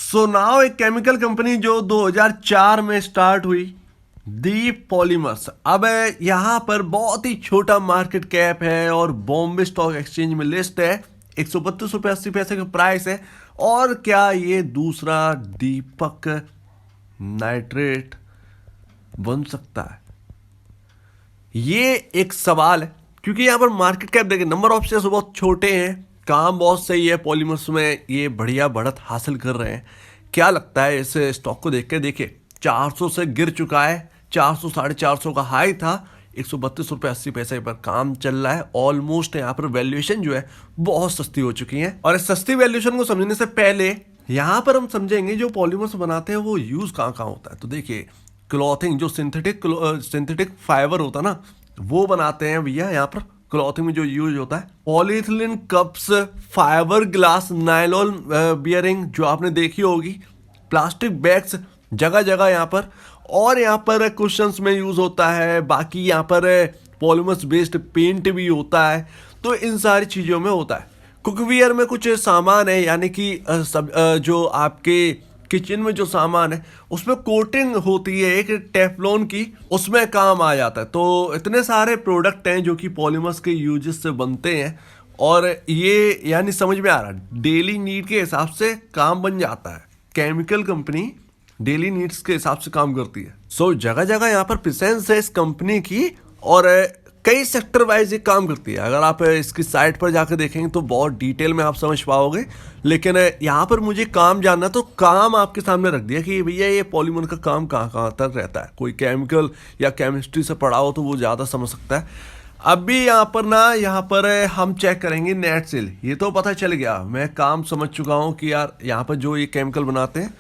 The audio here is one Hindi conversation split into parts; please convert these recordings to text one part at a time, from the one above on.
सो नाउ एक केमिकल कंपनी जो 2004 में स्टार्ट हुई, दीप पॉलीमर्स, अब यहाँ पर बहुत ही छोटा मार्केट कैप है और बॉम्बे स्टॉक एक्सचेंज में लिस्ट है। 132 रुपये 80 पैसे का प्राइस है। और क्या ये दूसरा दीपक नाइट्रेट बन सकता है? ये एक सवाल है, क्योंकि यहाँ पर मार्केट कैप देखिए, नंबर ऑफ शेयर्स बहुत छोटे हैं, काम बहुत सही है, पॉलीमर्स में ये बढ़िया बढ़त हासिल कर रहे हैं। क्या लगता है इस स्टॉक को देख के? देखिए 400 से गिर चुका है, 400 450 का हाई था, 132 रुपये 80 पैसे पर काम चल रहा है। ऑलमोस्ट यहाँ पर वैल्यूएशन जो है बहुत सस्ती हो चुकी है। और इस सस्ती वैल्यूएशन को समझने से पहले यहाँ पर हम समझेंगे जो पॉलीमर्स बनाते हैं वो यूज कहाँ कहाँ होता है। तो देखिए क्लॉथिंग, जो सिंथेटिक फाइबर होता है ना, वो बनाते हैं भैया। यहाँ पर क्लॉथिंग में जो यूज होता है, polythene cups, fibre glass, nylon bearing जो आपने देखी होगी, प्लास्टिक बैग्स जगह जगह यहाँ पर, और यहाँ पर कुशंस में यूज होता है। बाकी यहाँ पर पॉलीमर्स बेस्ड पेंट भी होता है। तो इन सारी चीज़ों में होता है। कुकवेयर में कुछ सामान है, यानी कि जो आपके किचन में जो सामान है उसमें कोटिंग होती है एक टेफलॉन की, उसमें काम आ जाता है। तो इतने सारे प्रोडक्ट हैं जो कि पॉलीमर्स के यूजेस से बनते हैं, और ये यानी समझ में आ रहा है डेली नीड के हिसाब से काम बन जाता है। केमिकल कंपनी डेली नीड्स के हिसाब से काम करती है। सो जगह जगह यहाँ पर प्रेजेंस है इस कंपनी की, और कई सेक्टर वाइज ये काम करती है। अगर आप इसकी साइट पर जाकर देखेंगे तो बहुत डिटेल में आप समझ पाओगे, लेकिन यहाँ पर मुझे काम जानना, तो काम आपके सामने रख दिया कि भैया ये पॉलीमर का काम कहाँ कहाँ तक रहता है। कोई केमिकल या केमिस्ट्री से पढ़ा हो तो वो ज़्यादा समझ सकता है। अभी यहाँ पर हम चेक करेंगे नेट सेल। ये तो पता चल गया, मैं काम समझ चुका हूँ कि यार यहाँ पर जो ये केमिकल बनाते हैं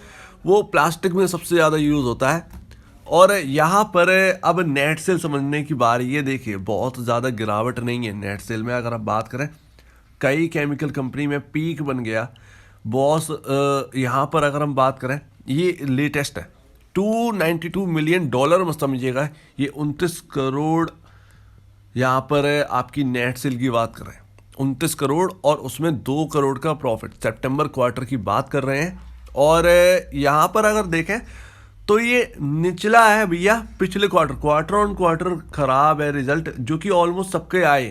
वो प्लास्टिक में सबसे ज़्यादा यूज़ होता है। और यहाँ पर अब नेट सेल समझने की बारी। ये देखिए बहुत ज़्यादा गिरावट नहीं है नेट सेल में। अगर आप बात करें, कई केमिकल कंपनी में पीक बन गया बॉस। यहाँ पर अगर हम बात करें, ये लेटेस्ट है, $292 मिलियन मत समझिएगा, ये 29 करोड़ यहाँ पर आपकी नेट सेल की बात कर रहे हैं। 29 करोड़, और उसमें 2 करोड़ का प्रॉफिट। सितंबर क्वार्टर की बात कर रहे हैं। और यहाँ पर अगर देखें तो ये निचला है भैया पिछले क्वार्टर ऑन क्वार्टर खराब है रिजल्ट, जो कि ऑलमोस्ट सबके आए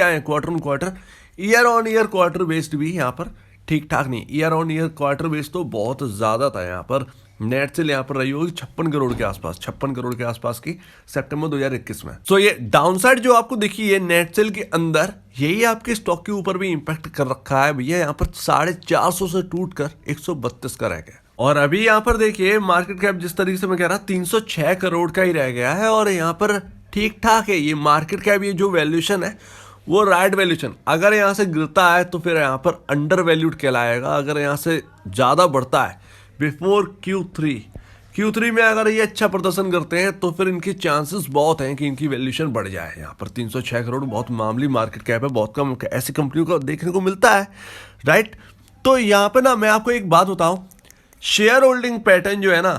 हैं quarter on quarter. Year on year quarter based भी यहाँ पर ठीक ठाक नहीं। Year on year quarter based तो बहुत ज़्यादा था। यहाँ पर नेट सेल यहाँ पर रही होगी 56 करोड़ के आसपास, 56 करोड़ के आसपास की सितंबर 2021 में। सो ये डाउनसाइड जो आपको दिखी है नेट सेल के अंदर, यही आपके स्टॉक के ऊपर भी इंपैक्ट कर रखा है भैया। यहाँ पर 450 से टूट कर 132 का रह गया। और अभी यहाँ पर देखिए मार्केट कैप जिस तरीके से मैं कह रहा 306 करोड़ का ही रह गया है। और यहाँ पर ठीक ठाक है ये मार्केट कैप। ये जो वैल्यूएशन है वो राइट वैल्यूएशन। अगर यहाँ से गिरता है तो फिर यहाँ पर अंडर वैल्यूड कहलाएगा। अगर यहाँ से ज़्यादा बढ़ता है बिफोर Q3 में अगर ये अच्छा प्रदर्शन करते हैं तो फिर इनके चांसेस बहुत हैं कि इनकी वैल्यूएशन बढ़ जाए। यहाँ पर 306 करोड़ बहुत मामूली मार्केट कैप है, बहुत कम ऐसी कंपनियों को देखने को मिलता है, राइट। तो यहाँ पर ना मैं आपको एक बात बताऊँ, शेयर होल्डिंग पैटर्न जो है ना,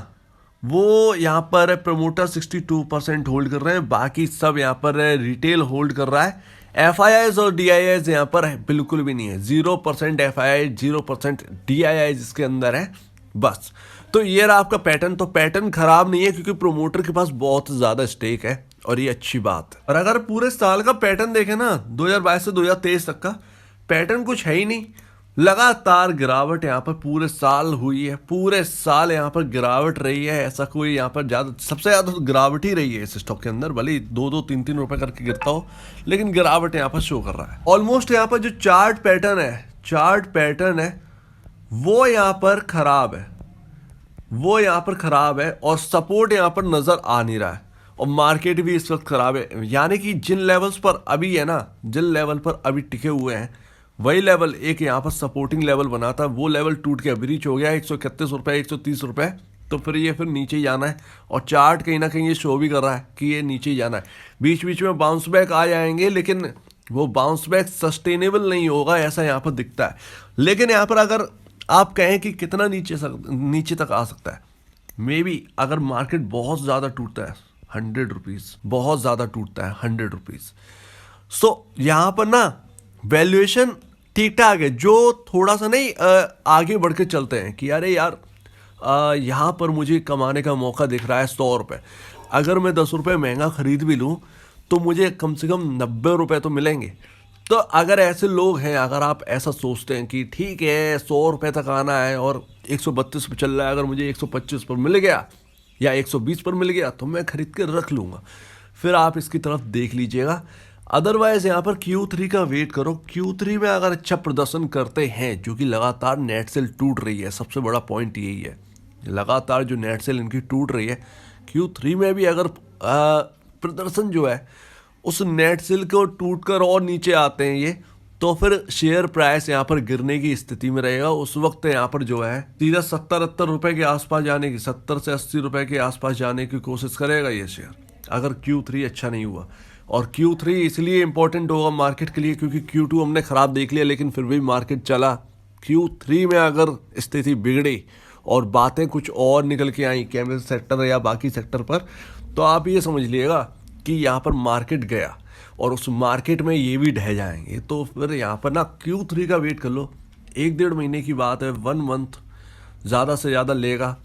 वो यहाँ पर प्रमोटर 62% होल्ड कर रहे हैं, बाकी सब यहाँ पर रिटेल होल्ड कर रहा है। FIIs और DIIs यहाँ पर बिल्कुल भी नहीं है। 0% FII, 0% DII इसके अंदर है बस। तो ये रहा आपका पैटर्न। तो पैटर्न खराब नहीं है, क्योंकि प्रोमोटर के पास बहुत ज़्यादा स्टेक है, और ये अच्छी बात है। और अगर पूरे साल का पैटर्न देखें ना, 2022 से 2023 तक का पैटर्न कुछ है ही नहीं। लगातार गिरावट यहाँ पर पूरे साल हुई है, पूरे साल यहाँ पर गिरावट रही है। ऐसा कोई यहाँ पर सबसे ज़्यादा तो गिरावट ही रही है इस स्टॉक के अंदर, भले 2-3 रुपए करके गिरता हो, लेकिन गिरावट यहाँ पर शो कर रहा है। ऑलमोस्ट यहाँ पर जो चार्ट पैटर्न है वो यहाँ पर खराब है, और सपोर्ट यहाँ पर नज़र आ नहीं रहा है, और मार्केट भी इस वक्त खराब है। यानी कि जिन लेवल्स पर अभी है ना, जिन लेवल पर अभी टिके हुए हैं, वही लेवल एक यहाँ पर सपोर्टिंग लेवल बना था, वो लेवल टूट के ब्रीच हो गया 131 रुपये 130 रुपये। तो फिर ये नीचे ही जाना है, और चार्ट कहीं ना कहीं ये शो भी कर रहा है कि ये नीचे ही जाना है। बीच बीच में बाउंस बैक आ जाएंगे, लेकिन वो बाउंस बैक सस्टेनेबल नहीं होगा, ऐसा यहाँ पर दिखता है। लेकिन यहाँ पर अगर आप कहें कि कितना नीचे तक आ सकता है, मे बी अगर मार्केट बहुत ज़्यादा टूटता है 100 रुपीज़, बहुत ज़्यादा टूटता है 100 रुपीज़। सो यहाँ पर ना वैल्यूएशन ठीक ठाक है। जो थोड़ा सा नहीं आगे बढ़ के चलते हैं कि अरे यार यहाँ पर मुझे कमाने का मौका दिख रहा है 100 रुपये, अगर मैं 10 रुपये महंगा खरीद भी लूँ तो मुझे कम से कम 90 रुपये तो मिलेंगे। तो अगर ऐसे लोग हैं, अगर आप ऐसा सोचते हैं कि ठीक है 100 रुपये तक आना है और 132 पे चल रहा है, अगर मुझे 125 पर मिल गया या 120 पर मिल गया तो मैं खरीद के रख लूँगा, फिर आप इसकी तरफ देख लीजिएगा। अदरवाइज यहाँ पर Q3 का वेट करो। Q3 में अगर अच्छा प्रदर्शन करते हैं, जो कि लगातार नेट सेल टूट रही है, सबसे बड़ा पॉइंट यही है, लगातार जो नेट सेल इनकी टूट रही है, Q3 में भी अगर प्रदर्शन जो है उस नेट सेल को टूट कर और नीचे आते हैं ये, तो फिर शेयर प्राइस यहाँ पर गिरने की स्थिति में रहेगा। उस वक्त यहाँ पर जो है सीधा 70-80 रुपए के आसपास जाने की, 70 से 80 रुपए के आसपास जाने की कोशिश करेगा ये शेयर, अगर Q3 अच्छा नहीं हुआ। और Q3 इसलिए इंपॉर्टेंट होगा मार्केट के लिए क्योंकि Q2 हमने खराब देख लिया, लेकिन फिर भी मार्केट चला। Q3 में अगर स्थिति बिगड़ी और बातें कुछ और निकल के आई केमिकल सेक्टर या बाकी सेक्टर पर, तो आप ये समझ लिएगा कि यहाँ पर मार्केट गया और उस मार्केट में ये भी ढह जाएंगे। तो फिर यहाँ पर ना Q3 का वेट कर लो, 1-1.5 महीने की बात है, 1 मंथ ज़्यादा से ज़्यादा लेगा,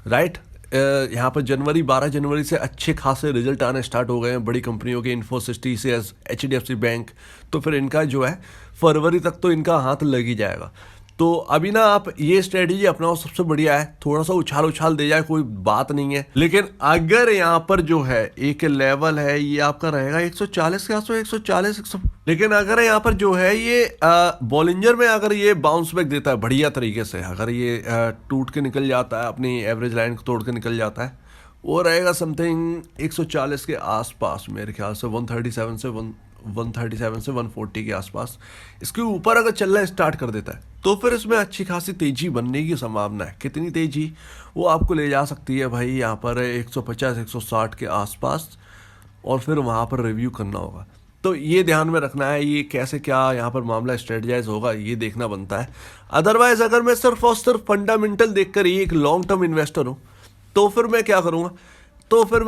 राइट। यहाँ पर 12 जनवरी से अच्छे खासे रिजल्ट आने स्टार्ट हो गए हैं बड़ी कंपनियों के, इन्फोसिस, TCS, HDFC बैंक। तो फिर इनका जो है फरवरी तक तो इनका हाथ लग ही जाएगा। तो अभी ना आप ये स्ट्रेटेजी अपनाओ, सबसे बढ़िया है। थोड़ा सा उछाल दे जाए कोई बात नहीं है, लेकिन अगर यहाँ पर जो है एक लेवल है ये आपका रहेगा 140 के आसपास, 140 100। लेकिन अगर यहाँ पर जो है ये बॉलिंजर में अगर ये बाउंस बैक देता है बढ़िया तरीके से, अगर ये टूट के निकल जाता है, अपनी एवरेज लाइन को तोड़ के निकल जाता है, वो रहेगा समथिंग 140 के आसपास, मेरे ख्याल से 137 से 140 के आसपास। इसके ऊपर अगर चलना स्टार्ट कर देता है तो फिर इसमें अच्छी खासी तेजी बनने की संभावना है। कितनी तेजी, वो आपको ले जा सकती है भाई यहाँ पर 150-160 के आसपास, और फिर वहाँ पर रिव्यू करना होगा। तो ये ध्यान में रखना है, ये कैसे क्या यहाँ पर मामला स्ट्रेटजाइज होगा ये देखना बनता है। अदरवाइज अगर मैं सिर्फ और सिर्फ फंडामेंटल देखकर ही एक लॉन्ग टर्म इन्वेस्टर हूँ तो फिर मैं क्या करूँगा, तो फिर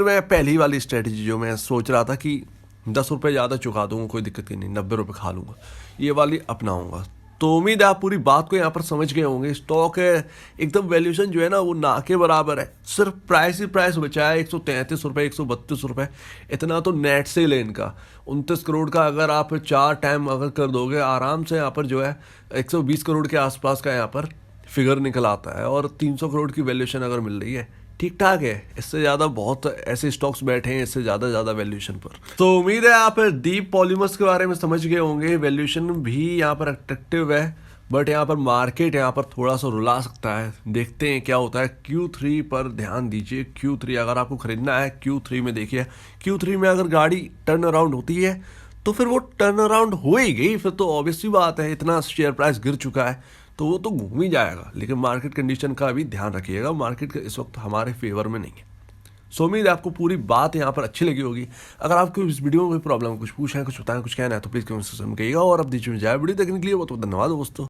मैं पहली वाली स्ट्रेटजी जो मैं सोच रहा था कि 10 रुपये ज़्यादा चुका दूंगा, कोई दिक्कत नहीं, 90 रुपये खा लूँगा, ये वाली अपनाऊंगा। तो उम्मीद है आप पूरी बात को यहाँ पर समझ गए होंगे। स्टॉक है एकदम, वैल्यूएशन जो है ना वो ना के बराबर है, सिर्फ प्राइस ही प्राइस बचा है 133 रुपये, 132 रुपये, इतना तो नेट सेल है इनका। 29 करोड़ का अगर आप 4 टाइम अगर कर दोगे आराम से, यहाँ पर जो है 120 करोड़ के आसपास का यहाँ पर फिगर निकल आता है, और 300 करोड़ की वैल्यूएशन अगर मिल रही है, ठीक ठाक है। इससे ज़्यादा बहुत ऐसे स्टॉक्स बैठे हैं इससे ज़्यादा वैल्यूएशन पर। तो उम्मीद है आप दीप पॉलीमर्स के बारे में समझ गए होंगे। वैल्यूएशन भी यहाँ पर अट्रैक्टिव है, बट यहाँ पर मार्केट यहाँ पर थोड़ा सा रुला सकता है, देखते हैं क्या होता है। Q3 पर ध्यान दीजिए। Q3 अगर आपको खरीदना है, Q3 में देखिए, Q3 में अगर गाड़ी टर्न अराउंड होती है तो फिर वो टर्न अराउंड हो ही गई, फिर तो ऑब्वियस सी बात है, इतना शेयर प्राइस गिर चुका है तो वो तो घूम ही जाएगा। लेकिन मार्केट कंडीशन का भी ध्यान रखिएगा, मार्केट इस वक्त हमारे फेवर में नहीं है। सो उम्मीद है आपको पूरी बात यहाँ पर अच्छी लगी होगी। अगर आपको इस वीडियो में कोई प्रॉब्लम, कुछ पूछना है, कुछ बताएं, कुछ कहना है तो प्लीज़ कमेंट सेक्शन में कहिएगा। और अब दीजिए जाए वीडियो देखने के लिए, बहुत बहुत धन्यवाद दोस्तों।